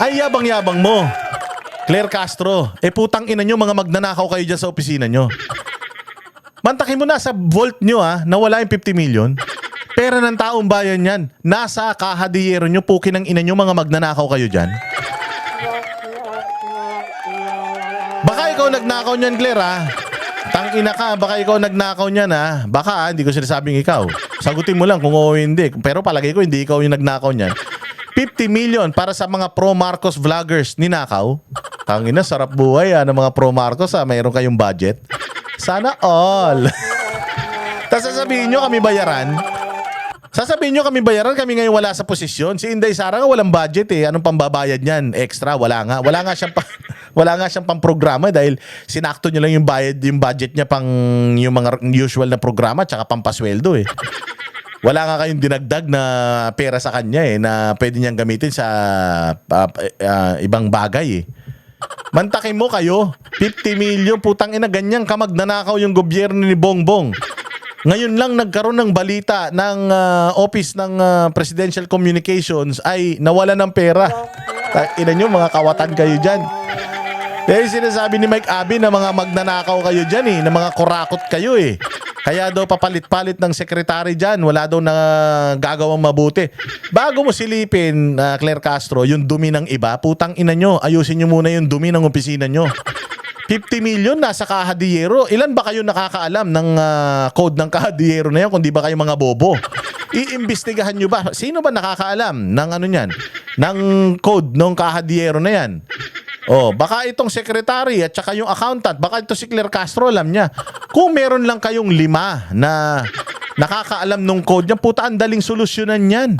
Ay, yabang-yabang mo. Claire Castro, putang ina nyo, mga magnanakaw kayo dyan sa opisina nyo. Mantakin mo na sa vault nyo nawala yung 50 million. Pera ng taong bayan yan. Nasa kahadiyero nyo, pukin ng ina nyo, mga magnanakaw kayo dyan. Baka ikaw nagnakaw niyan, Claire Tangina ka, baka ikaw nagnakaw niyan Baka hindi ko sinasabing ikaw. Sagutin mo lang kung oo hindi. Pero palagay ko hindi ikaw yung nagnakaw niyan. 50 million para sa mga pro-Marcos vloggers ninakaw. Tangina, sarap buhay ng mga pro-Marcos mayroon kayong budget. Sana all. Tapos sasabihin nyo kami bayaran. Sasabihin nyo kami bayaran, kami ngayon wala sa posisyon. Si Inday Sara nga walang budget Anong pambabayad niyan? Extra, wala nga. Wala nga siyang pang-programa dahil sinakto niya lang yung budget niya pang yung mga usual na programa tsaka pampasweldo Wala nga kayong dinagdag na pera sa kanya na pwede niyang gamitin sa ibang bagay Mantakin mo kayo, 50 million, putang ina, ganyan kamagnanakaw yung gobyerno ni Bongbong. Ngayon lang nagkaroon ng balita ng Office ng Presidential Communications ay nawala ng pera. Ina nyo, mga kawatan kayo dyan. Kaya sinasabi ni Mike Abby na mga magnanakaw kayo dyan na mga kurakot kayo Kaya daw papalit-palit ng sekretary dyan. Wala daw na gagawang mabuti. Bago mo silipin, Claire Castro, yung dumi ng iba, putang ina nyo, ayusin nyo muna yung dumi ng opisina nyo. 50 million nasa kahadiyero. Ilan ba kayo nakakaalam ng code ng kahadiyero na yan kung di ba kayo mga bobo? Iimbestigahan nyo ba? Sino ba nakakaalam ng ano yan? Ng code ng kahadiyero na yan? Baka itong secretary at saka yung accountant, baka ito si Claire Castro alam niya. Kung meron lang kayong 5 na nakakaalam nung code niya, puta, ang daling solusyonan yan.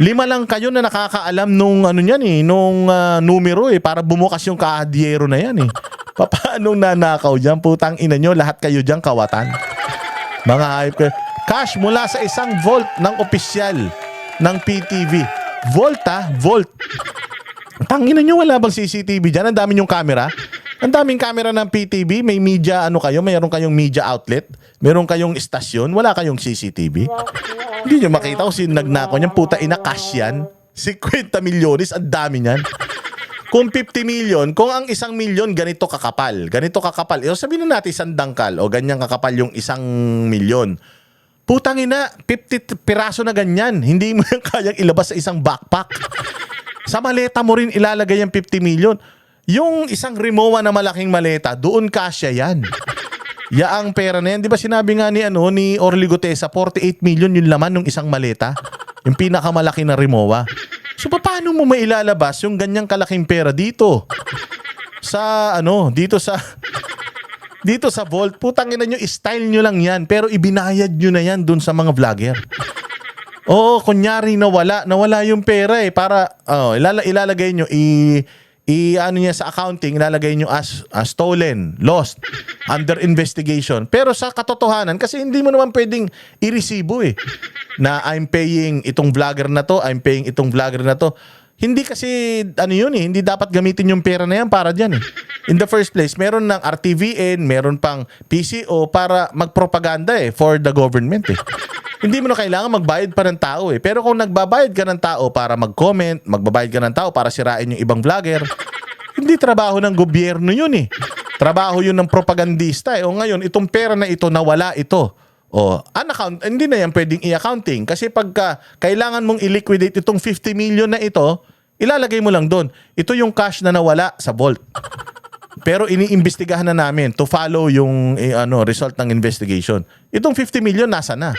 5 lang kayo na nakakaalam nung ano niyan nung numero para bumukas yung kahadiyero na yan Paano nanakaw dyan? Putang ina nyo, lahat kayo dyan kawatan. Mga hype kayo. Cash mula sa isang vault ng opisyal ng PTV. Vault vault. Tangina nyo, wala bang CCTV dyan? Ang dami yung camera. Ang daming camera ng PTV. May media, mayroon kayong media outlet. Meron kayong istasyon. Wala kayong CCTV. Hindi nyo makita kung sino nagnakaw niyan. Puta ina, cash yan. 50 milyones, ang dami niyan. Kung 50 million, kung ang 1 milyon ganito kakapal. Sabihin na natin 1 dangkal o ganyan kakapal yung 1 milyon. Putang ina, 50 piraso na ganyan. Hindi mo yan kayang ilabas sa isang backpack. Sa maleta mo rin ilalagay yung 50 million. Yung isang Rimowa na malaking maleta, doon kasya yan. Yaang pera na yan. Di ba sinabi nga ni Orly Gutesa, 48 million yung laman ng isang maleta? Yung pinakamalaki na Rimowa. So paano mo mailalabas yung ganyang kalaking pera dito? Dito sa vault. Putang ina nyo, style nyo lang yan. Pero ibinayad nyo na yan dun sa mga vlogger. Kunyari nawala yung pera para ilalagay nyo ano niya sa accounting, ilalagay nyo as stolen, lost, under investigation. Pero sa katotohanan, kasi hindi mo naman pwedeng i-resibo na I'm paying itong vlogger na to, I'm paying itong vlogger na to. Hindi kasi hindi dapat gamitin yung pera na yan para diyan In the first place, meron ng RTVN, meron pang PCO para magpropaganda for the government Hindi mo na kailangan magbayad pa ng tao Pero kung nagbabayad ka ng tao para mag-comment, magbabayad ka ng tao para sirain yung ibang vlogger, hindi trabaho ng gobyerno yun Trabaho yun ng propagandista O ngayon, itong pera na ito, nawala ito. Hindi na yan pwedeng i-accounting. Kasi pagka kailangan mong i-liquidate itong 50 million na ito, ilalagay mo lang doon. Ito yung cash na nawala sa vault. Pero iniimbestigahan na namin to follow yung result ng investigation. Itong 50 million nasa na?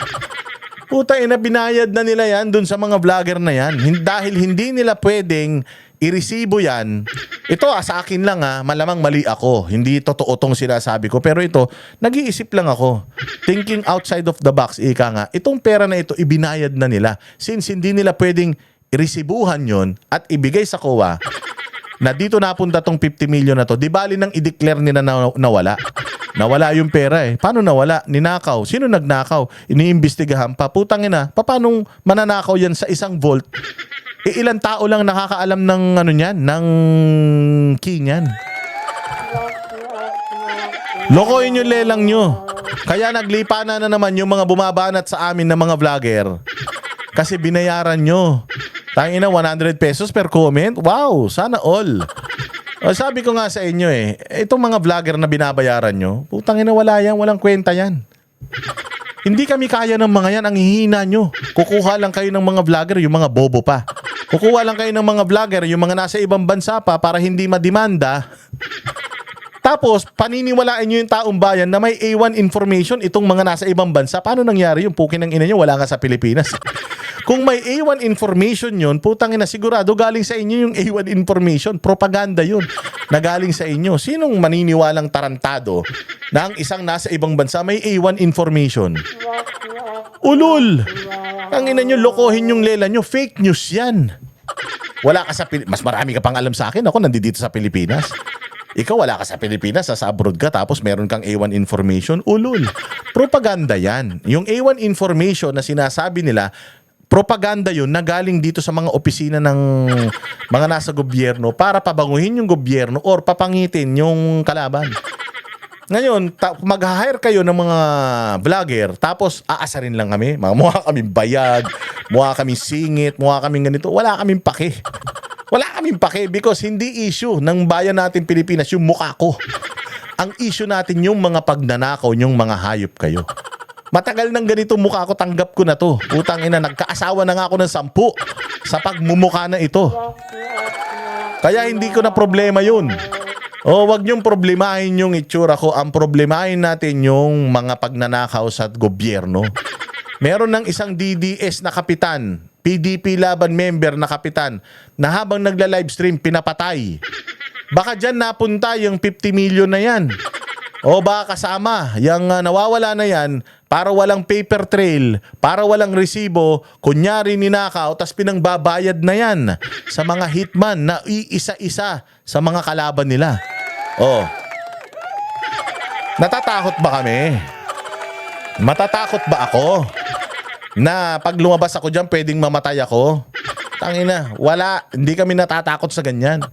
Puta ina, binayad na nila yan dun sa mga vlogger na yan. Dahil hindi nila pwedeng i-resibo yan. Ito sa akin lang malamang mali ako. Hindi totoo tong sinasabi ko. Pero ito, nag-iisip lang ako. Thinking outside of the box, ika nga. Itong pera na ito, ibinayad na nila. Since hindi nila pwedeng i-resibuhan yon at ibigay sa COA na dito napunta tong 50 million na to, di bali nang i-declare nila na nawala. Nawala yung pera Paano nawala? Ninakaw. Sino nagnakaw? Iniimbestigahan pa. Putang ina, paano mananakaw yan sa isang vault? Ilang tao lang nakakaalam ng niyan, ng key niyan. Lokohin yung lelang nyo. Kaya naglipa na naman yung mga bumabanat sa amin na mga vlogger. Kasi binayaran nyo. Tangina, 100 pesos per comment. Wow, sana all. O, sabi ko nga sa inyo itong mga vlogger na binabayaran nyo, putang ina, wala yan, walang kwenta yan. Hindi kami kaya ng mga yan, ang hihina nyo. Kukuha lang kayo ng mga vlogger, yung mga bobo pa. Kukuha lang kayo ng mga vlogger, yung mga nasa ibang bansa pa para hindi madimanda. Tapos, paniniwalaan nyo yung taong bayan na may A1 information itong mga nasa ibang bansa. Paano nangyari yung pukin ng ina nyo? Wala nga sa Pilipinas. Kung may A1 information yun, putang ina, sigurado galing sa inyo yung A1 information. Propaganda yun na galing sa inyo. Sinong maniniwalang tarantado na ang isang nasa ibang bansa may A1 information? Ulul! Ang ina nyo, lokohin yung lela nyo. Fake news yan. Wala ka sa mas marami ka pang alam sa akin. Ako nandito sa Pilipinas. Ikaw wala ka sa Pilipinas, sa abroad ka, tapos meron kang A1 information. Ulul. Propaganda yan. Yung A1 information na sinasabi nila, propaganda yun na galing dito sa mga opisina ng mga nasa gobyerno para pabanguhin yung gobyerno or papangitin yung kalaban. Ngayon, mag-hire kayo ng mga vlogger, tapos aasarin lang kami. Mukha kaming bayag, mukha kaming singit, mukha kaming ganito. Wala kaming pake. Wala kaming pake because hindi issue ng bayan natin Pilipinas yung mukha ko. Ang issue natin yung mga pagnanakaw, yung mga hayop kayo. Matagal nang ganito mukha ko, tanggap ko na to. Putang ina, nagkaasawa na nga ako ng 10 sa pagmumukha na ito. Kaya hindi ko na problema yun. O, wag niyong problemahin yung itsura ko. Ang problemahin natin yung mga pagnanakaw sa gobyerno. Meron ng isang DDS na kapitan, PDP laban member na kapitan, na habang nagla-livestream, pinapatay. Baka dyan napunta yung 50 million na yan. O baka kasama, yung nawawala na yan, para walang paper trail, para walang resibo, kunyari ninakaw, tas pinangbabayad na yan sa mga hitman na iisa-isa sa mga kalaban nila. O, natatakot ba kami? Matatakot ba ako? Na pag lumabas ako dyan, pwedeng mamatay ako? Tangina, wala. Hindi kami natatakot sa ganyan.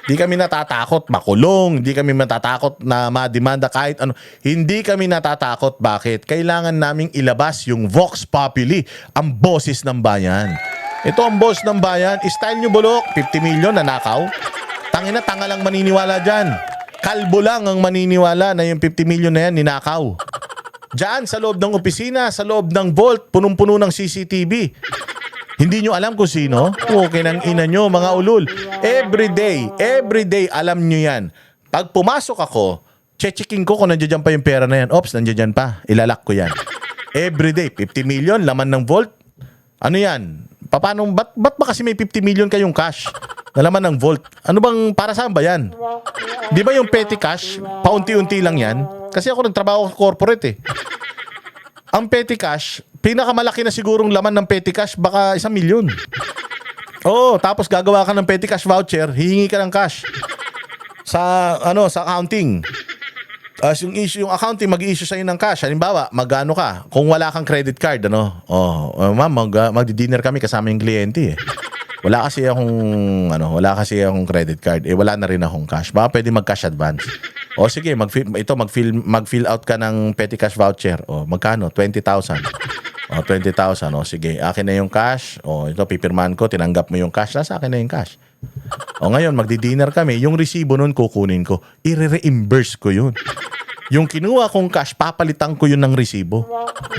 Hindi kami natatakot makulong. Hindi kami natatakot na mademanda kahit ano. Hindi kami natatakot. Bakit? Kailangan naming ilabas yung Vox Populi, ang boses ng bayan. Ito ang boss ng bayan. Style nyo bulok, 50 million na nakaw. Tangina, tanga lang maniniwala dyan. Kalbo lang ang maniniwala na yung 50 million na yan ninakaw. Diyan, sa loob ng opisina, sa loob ng vault, punong-puno ng CCTV. Hindi nyo alam kung sino? Okay ng ina nyo, mga ulul. Every day, alam nyo yan. Pag pumasok ako, checking ko kung nandiyan pa yung pera na yan. Ops, nandiyan pa. Ilalak ko yan. Every day, 50 million, laman ng vault. Ano yan? Paano, ba't ba kasi may 50 million kayong cash na laman ng vault? Ano bang, para saan ba yan? Di ba yung petty cash, paunti-unti lang yan? Kasi ako nagtrabaho sa corporate Ang petty cash, pinakamalaki na sigurong laman ng petty cash, baka 1 milyon. Oo, tapos gagawa ka ng petty cash voucher, hihingi ka ng cash sa accounting. Yung accounting mag-i-issue sa'yo ng cash. Halimbawa, magano ka, kung wala kang credit card, ma'am, magdi-dinner kami kasama yung kliyente Wala kasi akong credit card. Wala na rin akong cash. Baka pwede mag-cash advance. O sige, mag-fill out ka ng petty cash voucher. O magkano? 20,000. O 20,000. O sige, akin na yung cash. O ito, pipirmahan ko, tinanggap mo yung cash. Nasa akin na yung cash. O ngayon, magdi-dinner kami. Yung resibo nun, kukunin ko. I-reimburse ko yun. Yung kinuha kong cash, papalitan ko yun ng resibo.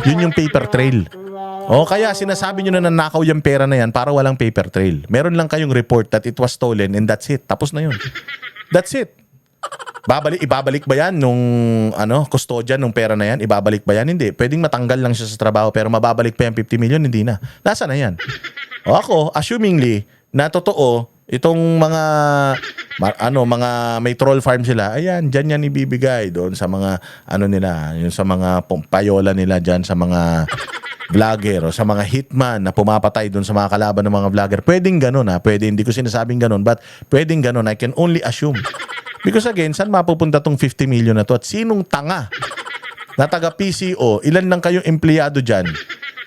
Yun yung paper trail. O kaya sinasabi nyo na nanakaw yung pera na yan para walang paper trail. Meron lang kayong report that it was stolen and that's it. Tapos na yun. That's it. Ibabalik ba yan nung custodian nung pera na yan? Ibabalik ba yan? Hindi. Pwedeng matanggal lang siya sa trabaho pero mababalik pa yung 50 million? Hindi na. Nasa na yan? O ako, assumingly na totoo, itong mga may troll farm sila, ayan, dyan yan ibibigay doon sa mga nila, yung sa mga payola nila dyan sa mga vlogger o sa mga hitman na pumapatay doon sa mga kalaban ng mga vlogger. Pwedeng ganun Pwede, hindi ko sinasabing ganun, but pwedeng ganun. I can only assume. Because again, saan mapupunta tong 50 million na to? At sinong tanga na taga PCO, ilan lang kayong empleyado dyan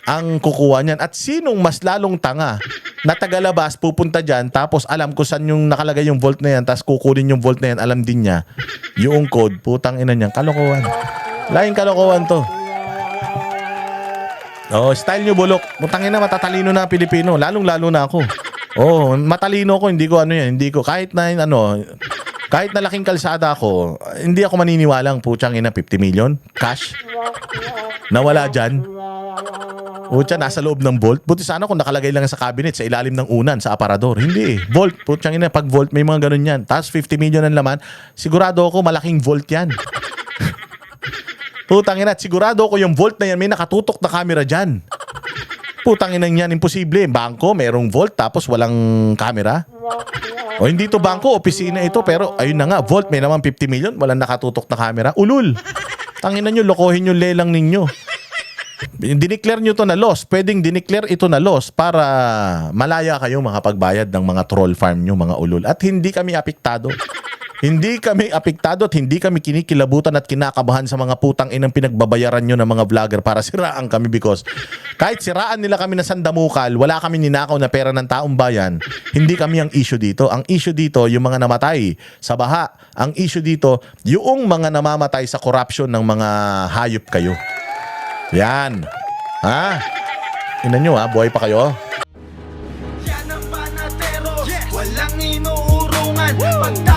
ang kukuha niyan? At sinong mas lalong tanga na tagalabas pupunta dyan, tapos alam ko saan yung nakalagay yung vault na yan, tapos kukunin yung vault na yan, alam din niya yung code. Putang ina niyan, kalokohan. Laing kalokohan to. Style nyo bulok. Putang ina, matatalino na Pilipino. Lalong-lalo na ako. Oh, matalino ko, hindi ko ano yan, hindi ko kahit na laking kalsada ako, hindi ako maniniwalang putyang ina 50 million cash. Nawala diyan. Putya, nasa loob ng vault. Buti sana kung nakalagay lang sa cabinet, sa ilalim ng unan, sa aparador. Hindi eh. Vault. Putyang ina, pag vault, may mga ganun yan. Tapos 50 million ang laman. Sigurado ako malaking vault yan. Putang ina, sigurado ako yung vault na yan, may nakatutok na camera dyan. Putang ina yan, imposible. Bangko, merong vault, tapos walang camera. O hindi to bangko, opisina ito. Pero ayun na nga, vault, may naman 50 million, walang nakatutok na camera. Ulul. Tanginan nyo, lokohin yung lelang ninyo. Dineclare nyo to na loss. Pwedeng dineclare ito na loss para malaya kayo makapagbayad ng mga troll farm nyo, mga ulul. At hindi kami apektado. Hindi kami apektado at hindi kami kinikilabutan at kinakabahan sa mga putang inang pinagbabayaran nyo ng mga vlogger para siraan kami because kahit siraan nila kami na sandamukal, wala kami ninakaw na pera ng taong bayan, hindi kami ang issue dito. Ang issue dito, yung mga namatay sa baha. Ang issue dito, yung mga namamatay sa corruption ng mga hayop kayo. Yan. Ha? Ina nyo ha, buhay pa kayo. Yan ang panatero, walang inuurungan.